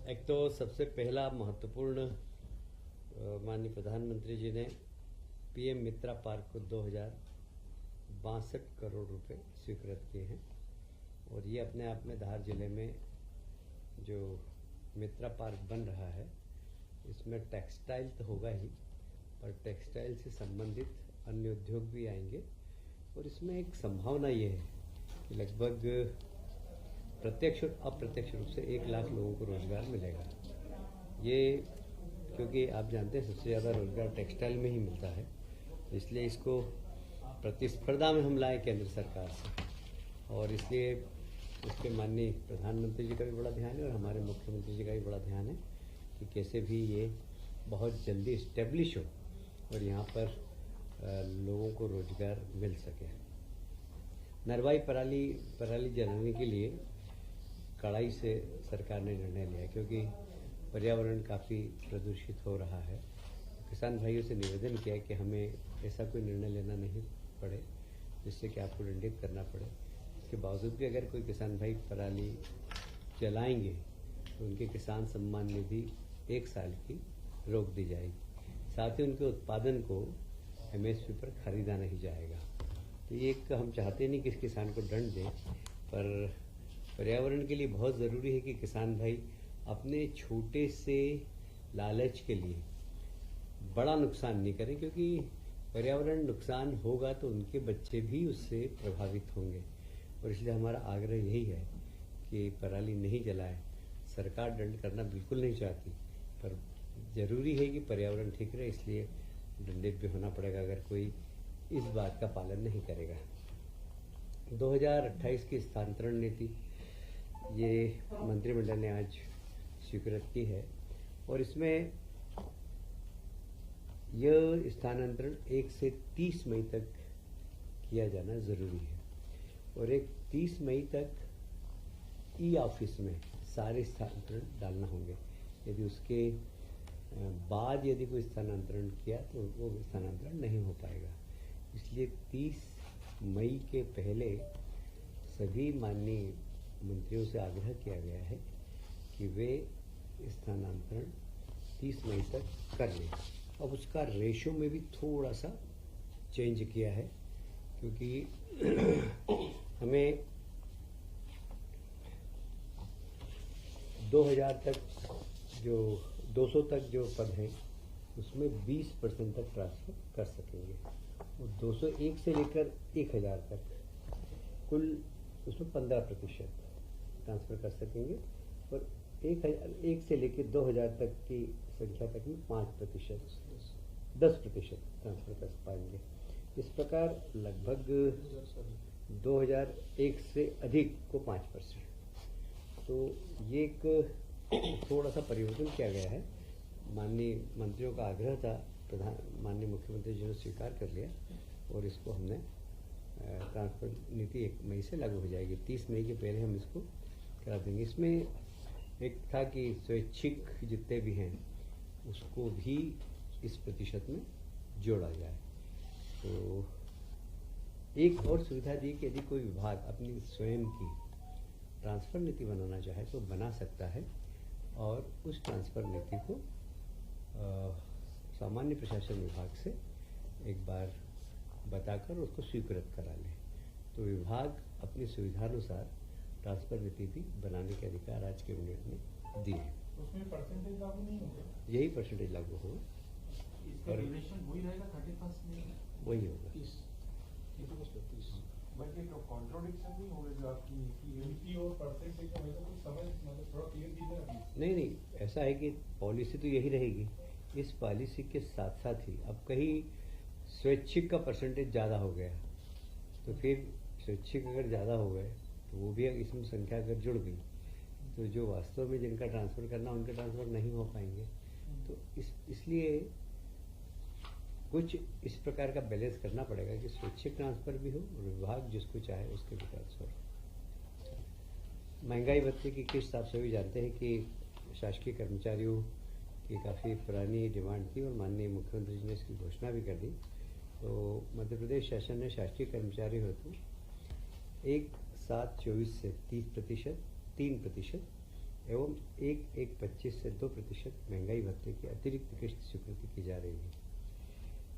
एक तो सबसे पहला महत्वपूर्ण माननीय प्रधानमंत्री जी ने पीएम मित्रा पार्क को 2062 करोड़ रुपए स्वीकृत किए हैं और ये अपने आप में धार जिले में जो मित्रा पार्क बन रहा है इसमें टेक्सटाइल तो होगा ही, पर टेक्सटाइल से संबंधित अन्य उद्योग भी आएंगे और इसमें एक संभावना ये है कि लगभग प्रत्यक्ष और अप्रत्यक्ष रूप से 1 लाख लोगों को रोजगार मिलेगा। ये क्योंकि आप जानते हैं सबसे ज़्यादा रोजगार टेक्सटाइल में ही मिलता है, इसलिए इसको प्रतिस्पर्धा में हम लाए केंद्र सरकार से और इसलिए उसके माननीय प्रधानमंत्री जी का भी बड़ा ध्यान है और हमारे मुख्यमंत्री जी का भी बड़ा ध्यान है कि कैसे भी ये बहुत जल्दी इस्टेब्लिश हो और यहाँ पर लोगों को रोजगार मिल सके। नरवाई पराली जलाने के लिए कड़ाई से सरकार ने निर्णय लिया क्योंकि पर्यावरण काफ़ी प्रदूषित हो रहा है। किसान भाइयों से निवेदन किया कि हमें ऐसा कोई निर्णय लेना नहीं पड़े जिससे कि आपको दंडित करना पड़े। इसके बावजूद भी अगर कोई किसान भाई पराली जलाएंगे तो उनके किसान सम्मान निधि 1 साल की रोक दी जाएगी। साथ ही उनके उत्पादन को MSP पर खरीदा नहीं जाएगा। तो ये एक हम चाहते नहीं कि इस किसान को दंड दें, पर पर्यावरण के लिए बहुत ज़रूरी है कि किसान भाई अपने छोटे से लालच के लिए बड़ा नुकसान नहीं करें, क्योंकि पर्यावरण नुकसान होगा तो उनके बच्चे भी उससे प्रभावित होंगे। और इसलिए हमारा आग्रह यही है कि पराली नहीं जलाएं। सरकार दंड करना बिल्कुल नहीं चाहती, पर ज़रूरी है कि पर्यावरण ठीक रहे, इसलिए दंडित भी होना पड़ेगा अगर कोई इस बात का पालन नहीं करेगा। 2028 की स्थानांतरण नीति ये मंत्रिमंडल ने आज स्वीकृत की है और इसमें यह स्थानांतरण 1 से 30 मई तक किया जाना ज़रूरी है और 30 मई तक ऑफिस में सारे स्थानांतरण डालना होंगे। यदि उसके बाद यदि कोई स्थानांतरण किया तो वो स्थानांतरण नहीं हो पाएगा। इसलिए 30 मई के पहले सभी माननीय मंत्रियों से आग्रह किया गया है कि वे स्थानांतरण 30 मई तक कर लें। अब उसका रेशो में भी थोड़ा सा चेंज किया है क्योंकि हमें 2000 तक जो 200 तक जो पद हैं उसमें 20% तक ट्रांसफ़र कर सकेंगे और 201 से लेकर 1000 तक कुल उसमें 15% ट्रांसफ़र कर सकेंगे और 1001 से लेकर 2000 तक की संख्या तक में 10% ट्रांसफ़र कर पाएंगे। इस प्रकार लगभग 2001 से अधिक को 5%। तो ये एक थोड़ा सा परिवर्तन किया गया है। माननीय मंत्रियों का आग्रह था, माननीय मुख्यमंत्री जी ने स्वीकार कर लिया और इसको हमने ट्रांसफर नीति 1 मई से लागू हो जाएगी। 30 मई के पहले हम इसको करा देंगे। इसमें एक था कि स्वैच्छिक जितने भी हैं उसको भी इस प्रतिशत में जोड़ा जाए। तो एक और सुविधा दी कि यदि कोई विभाग अपनी स्वयं की ट्रांसफ़र नीति बनाना चाहे तो बना सकता है और उस ट्रांसफ़र नीति को सामान्य प्रशासन विभाग से एक बार बताकर उसको स्वीकृत करा लें। तो विभाग अपनी सुविधानुसार ट्रांसफ़र नीति भी बनाने के अधिकार आज के कैबिनेट ने दिए हैं। उसमें परसेंटेज लागू नहीं होगा? यही परसेंटेज लागू होगा। इसका ड्यूरेशन वही रहेगा 31 में? वही होगा। 30 बट ये कॉन्ट्रोडिक्शन नहीं होगा जो आपकी नीति और परसेंटेज का वैसा कुछ समझ मतलब थोड़ा क्लियर कीजिए। नहीं, ऐसा है कि पॉलिसी तो यही रहेगी। इस पॉलिसी के साथ साथ ही अब कहीं स्वैच्छिक का परसेंटेज ज़्यादा हो गया तो फिर स्वैच्छिक अगर ज़्यादा हो गए तो वो भी इसमें संख्या अगर जुड़ गई तो जो वास्तव में जिनका ट्रांसफ़र करना उनका ट्रांसफ़र नहीं हो पाएंगे। तो इसलिए कुछ इस प्रकार का बैलेंस करना पड़ेगा कि स्वैच्छिक ट्रांसफ़र भी हो और विभाग जिसको चाहे उसके भी ट्रांसफ़र हो। महंगाई भत्ते की किस्त आप सभी जानते हैं कि शासकीय कर्मचारियों की काफ़ी पुरानी डिमांड थी और माननीय मुख्यमंत्री जी ने इसकी घोषणा भी कर दी। तो मध्य प्रदेश शासन ने शासकीय कर्मचारी हेतु 1/7/24 से 3% एवं 1.25 से 2% महंगाई भत्ते की अतिरिक्त किस्त स्वीकृति की जा रही है।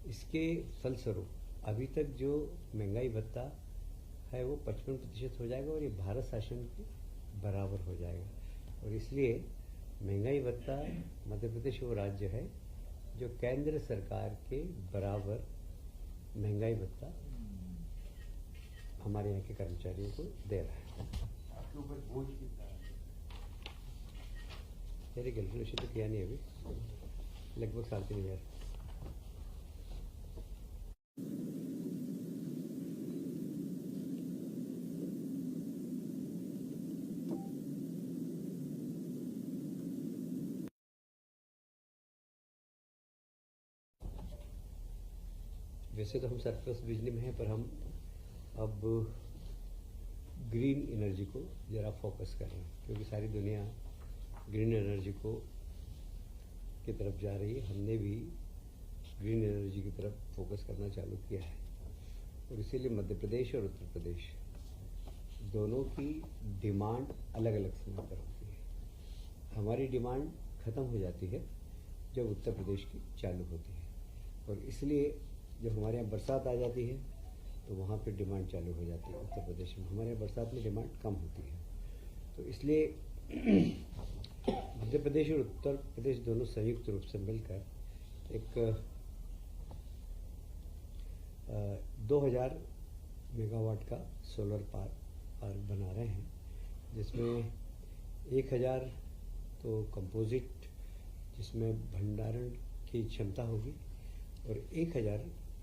इसके फलस्वरूप अभी तक जो महंगाई भत्ता है वो 55% हो जाएगा और ये भारत शासन के बराबर हो जाएगा। और इसलिए महंगाई भत्ता मध्य प्रदेश वो राज्य है जो केंद्र सरकार के बराबर महंगाई भत्ता हमारे यहाँ के कर्मचारियों को दे रहा है। आपके ऊपर बोझ कितना है? मेरे कैलकुलेशन तो किया नहीं अभी, लगभग 3,500। वैसे तो हम सरप्लस बिजली में हैं, पर हम अब ग्रीन एनर्जी को ज़रा फोकस कर रहे हैं, क्योंकि सारी दुनिया ग्रीन एनर्जी को की तरफ जा रही है। हमने भी ग्रीन एनर्जी की तरफ फोकस करना चालू किया है और इसीलिए मध्य प्रदेश और उत्तर प्रदेश दोनों की डिमांड अलग अलग समय पर होती है। हमारी डिमांड ख़त्म हो जाती है जब उत्तर प्रदेश की चालू होती है, और इसलिए जब हमारे यहाँ बरसात आ जाती है तो वहाँ पे डिमांड चालू हो जाती है उत्तर प्रदेश में। हमारे यहाँ बरसात में डिमांड कम होती है, तो इसलिए मध्य प्रदेश और उत्तर प्रदेश दोनों संयुक्त रूप से मिलकर एक 2000 मेगावाट का सोलर पार्क बना रहे हैं, जिसमें 1000 तो कंपोजिट जिसमें भंडारण की क्षमता होगी और 1000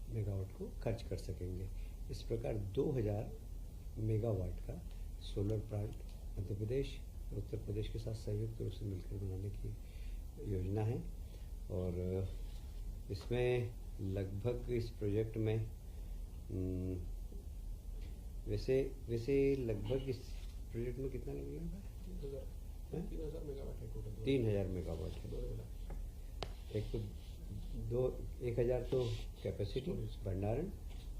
मेगावाट को खर्च कर सकेंगे। इस प्रकार 2000 मेगावाट का सोलर प्लांट मध्य प्रदेश और उत्तर प्रदेश के साथ संयुक्त रूप से मिलकर बनाने की योजना है। और इसमें लगभग इस प्रोजेक्ट में वैसे लगभग इस प्रोजेक्ट में कितना लगेगा? 3000 मेगावाट है टोटल। 3000 मेगावाट है। एक तो 1000 तो कैपेसिटी भंडारण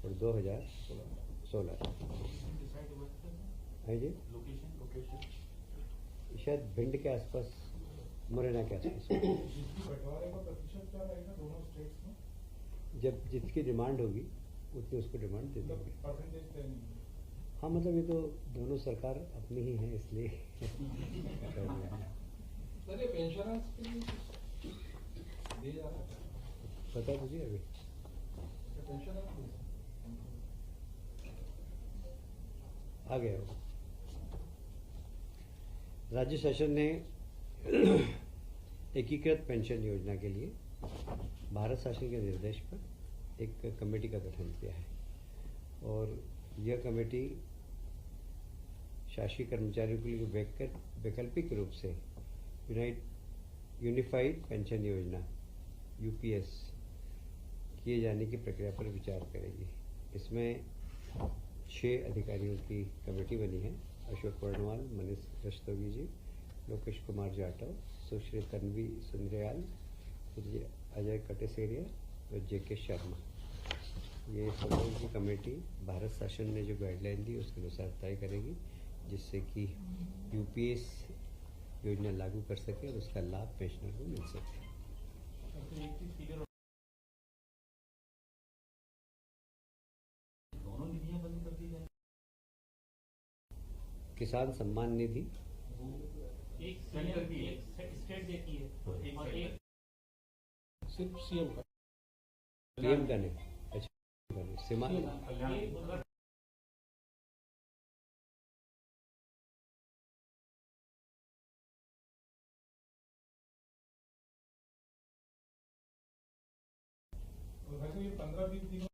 और 2000 सोलर है जी। शायद भिंड के आसपास, मुरैना के आसपास। बंटवारे का प्रतिशत क्या रहेगा दोनों स्टेट्स में? जब जिसकी डिमांड होगी उतनी उसको डिमांड दे देंगे। परसेंटेज तय नहीं है। हाँ, मतलब ये तो दोनों सरकार अपनी ही है, इसलिए सर ये पेंशनर्स के लिए दिया जा रहा है? पता है मुझे अभी। पेंशनर्स आ गया वो। राज्य शासन ने एकीकृत पेंशन योजना के लिए भारत शासन के निर्देश पर एक कमेटी का गठन किया है, और यह कमेटी शासकीय कर्मचारियों के लिए वैकल्पिक रूप से यूनिफाइड पेंशन योजना यूपीएस किए जाने की प्रक्रिया पर विचार करेगी। इसमें 6 अधिकारियों की कमेटी बनी है। अशोक वर्णवाल, मनीष रस्तोगी जी, लोकेश कुमार जाटव, सुश्री तन्वी सुंदरयाल, अजय कटेसेरिया और जेके शर्मा। ये सब लोगों की कमेटी भारत शासन ने जो गाइडलाइन दी उसके अनुसार तय करेगी, जिससे कि यूपीएस योजना लागू कर सके और उसका लाभ पेंशनर को मिल सके। दोनों निधियां बंद कर दी जाए। किसान सम्मान निधि एक सेंटर की है, एक स्टेट देती है और एक सिर्फ सीएम का। पीएम का नहीं, सीमा वैसे ये 15-20 दिनों